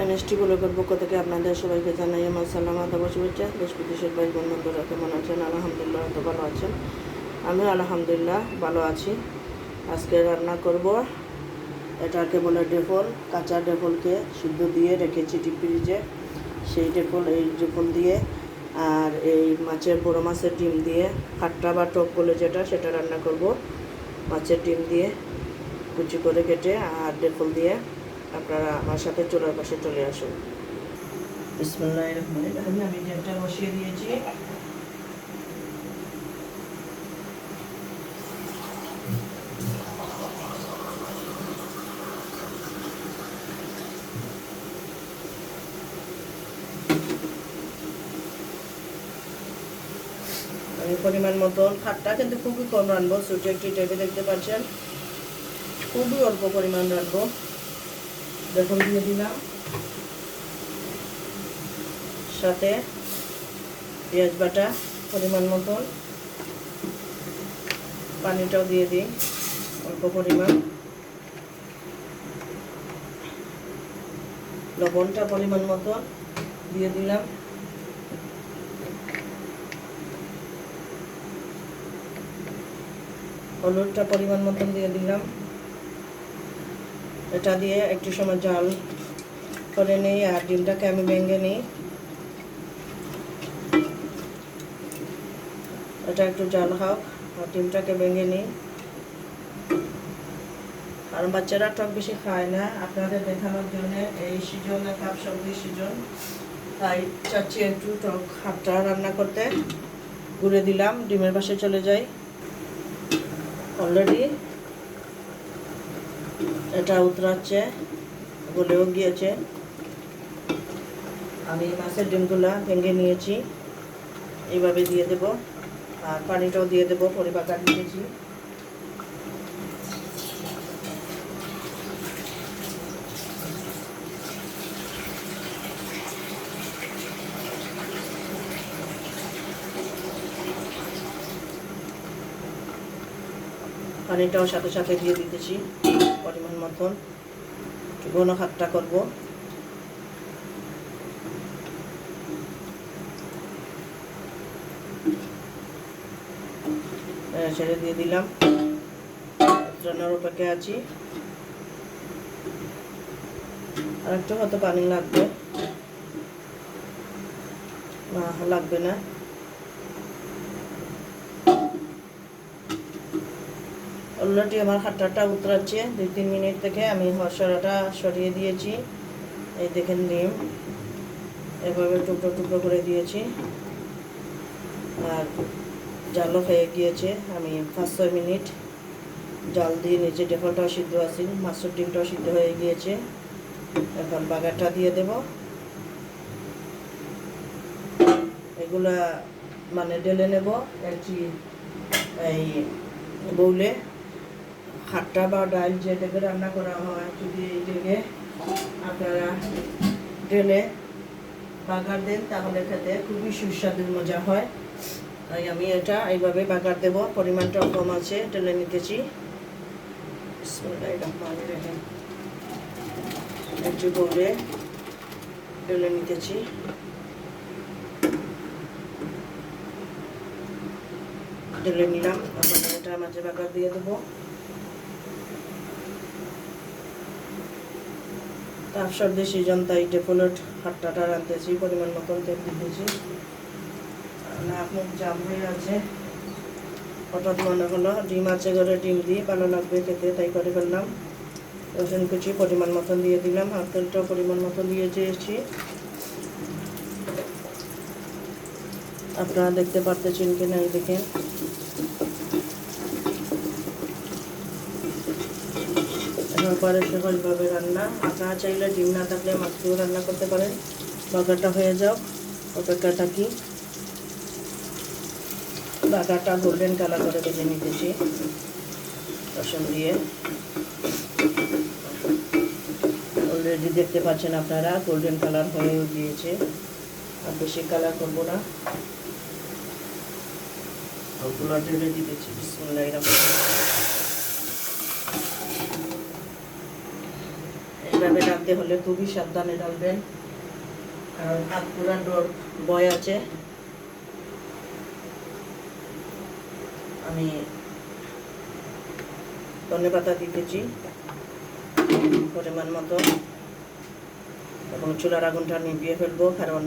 NST ব্লগের পক্ষ থেকে আপনাদের সবাইকে জানাই আমার সালাম আদাব শুভেচ্ছা। দেশ বিদেশের ভাই বোন বন্ধুরা কেমন আছেন? আলহামদুলিল্লাহ তো ভালো আছেন। আমি আলহামদুলিল্লাহ ভালো আছি। আজকে রান্না করব, এটাকে বলে ডেফল। কাঁচা ডেফলকে সিদ্ধ দিয়ে রেখেছি ডিপ ফ্রিজে, সেই ডেফল দিয়ে আর এই বড় মাছের ডিম দিয়ে খাট্টা বা টক বলে যেটা, সেটা রান্না করব। মাছের ডিম দিয়ে কুচি করে কেটে আর ডেফল দিয়ে। আপনারা আমার সাথে চুলার পাশে চলে আসুন। বিসমিল্লাহির রহমানির রহিম। আমি ডিমটা বসিয়ে দিয়েছি। আমি পরিমাণ মতন, খাটটা কিন্তু খুবই কম রানবো, ছোটো একটি টেপে দেখতে পাচ্ছেন, খুবই অল্প পরিমাণ রানবো। দেখুন দিয়ে দিলাম, সাথে পেঁয়াজ বাটা পরিমাণ মতন, পানিটাও দিয়ে দিই অল্প পরিমাণ, লবণটা পরিমাণ মতন দিয়ে দিলাম, হলুদটা পরিমাণ মতন দিয়ে দিলাম। এটা দিয়ে একটু সময় জাল করে নিই আর ডিমটাকে আমি ভেঙে নিই। এটা একটু জাল হোক আর ডিমটাকে ভেঙে নিই। আর বাচ্চারা টক বেশি খায় না, আপনাদের দেখানোর জন্য এই সিজনে কাপ সবজির সিজন, তাই চাচ্ছি একটু টক হাতটা রান্না করতে। ঘুরে দিলাম, ডিমের পাশে চলে যাই। অলরেডি এটা উতরাচ্ছে, গলেও গিয়েছে। আমি মাছের ডিমগুলা ভেঙে নিয়েছি, এইভাবে দিয়ে দেব আর পানিটাও দিয়ে দেবো, পরিপাকা দিয়েছি। পানিটাও সাথে সাথে দিয়ে দিতেছি পরিমাণ মতন। একটু ঘন হাতটা করবো। ছেড়ে দিয়ে দিলাম, রান্নার অপেক্ষায় আছি। আর একটু হয়তো পানি লাগবে, না লাগবে না। অলরেডি আমার খাট্টাটা উতরাচ্ছে 2-3 মিনিট থেকে। আমি মশলাটা সরিয়ে দিয়েছি। এই দেখেন ডিম এভাবে টুকরো টুকরো করে দিয়েছি আর জালও হয়ে গিয়েছে। আমি 5-6 মিনিট জাল দিয়ে নিচে, ডেফলটাও সিদ্ধ আছে, মাছের ডিমটাও সিদ্ধ হয়ে গিয়েছে। এখন বাগারটা দিয়ে দেব। এগুলা ঢেলে নেব একটি এই বউলে। খাট্টা বা ডাল যে থেকে রান্না করা হয়, যদি এই থেকে আপনারা ঢেলে বাগার দেন তাহলে খেতে খুবই সুস্বাদু মজা হয়। তাই আমি এটা এইভাবে বাগার দেব। পরিমাণটাও কম আছে, ঢেলে নিতেছি। বিসমিল্লাহির রহমানির রহিম। একটু বউলে ঢেলে নিতেছি। ঢেলে নিলাম, এখন এটা মাঝে বাগার দিয়ে দেবো। কাপ সবজির সিজন, তাই ডেফোলেট হাট্টাটা রাঁধতেছি, পরিমাণ মতন তেল দিতেছি। নাক মুখ জাম হয়ে আছে, হঠাৎ মনে হলো ডিম আছে ঘরে, ডিম দিয়ে ভালো লাগবে খেতে, তাই করে ফেললাম। রসুন কুচি পরিমাণ মতন দিয়ে দিলাম, আর তেলটাও পরিমাণ মতন দিয়ে দিয়েছি। আপনারা দেখতে পারতেছেন কিনা এই দেখেন। এরপরে সহজভাবে রান্না। আপনারা চাইলে ডিম না থাকলে মাছও রান্না করতে পারেন। বাগারটা হয়ে যাও, অপেক্ষা থাকি। বাগারটা গোল্ডেন কালার করে ভেজে নিতেছি রসুন দিয়ে। অলরেডি দেখতে পাচ্ছেন আপনারা গোল্ডেন কালার হয়েও গিয়েছে। আর বেশি কালার করবো না, ওগুলো ঢেলে দিতেছি। বিসমিল্লাহির রহমানির রহিম। এইভাবে ডালতে হলে খুবই সাবধানে ডালবেন, কারণ হাত পুরানোর ভয় আছে। আমি ধনেপাতা দিতেছি পরিমাণ মতো, এবং চুলার আগুনটা নিভিয়ে ফেলবো, কারণ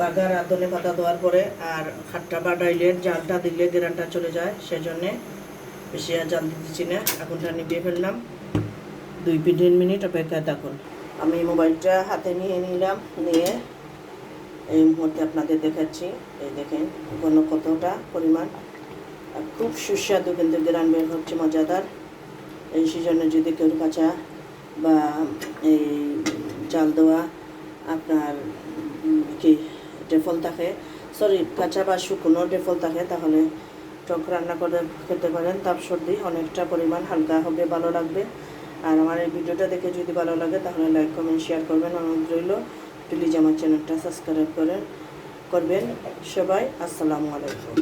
বাগার আর ধনেপাতা দেওয়ার পরে আর খাট্টা বা ডাইলের জালটা দিলে গ্রানটা চলে যায়, সেজন্যে বেশি আর জাল দিতেছি না। আগুনটা নিভিয়ে ফেললাম। 2-3 মিনিট অপেক্ষায় থাকুন। আমি মোবাইলটা হাতে নিয়ে নিলাম, নিয়ে এই মুহূর্তে আপনাদের দেখাচ্ছি। এই দেখেন ঘন কতটা পরিমাণ, আর খুব সুস্বাদু কিন্তু গ্রান বের হচ্ছে, মজাদার। এই সিজনে যদি কেউ কাঁচা বা এই জাল দেওয়া আপনার কি ডেফল থাকে, সরি কাঁচা বা শুকনো ডেফল থাকে, তাহলে টক রান্না করে খেতে পারেন। তাপ সর্দি অনেকটা পরিমাণ হালকা হবে, ভালো লাগবে। আর আমার এই ভিডিওটা দেখে যদি ভালো লাগে তাহলে লাইক কমেন্ট শেয়ার করবেন, অনুরোধ রইল। প্লিজ আমার চ্যানেলটা সাবস্ক্রাইব করবেন সবাই। আসসালামু আলাইকুম।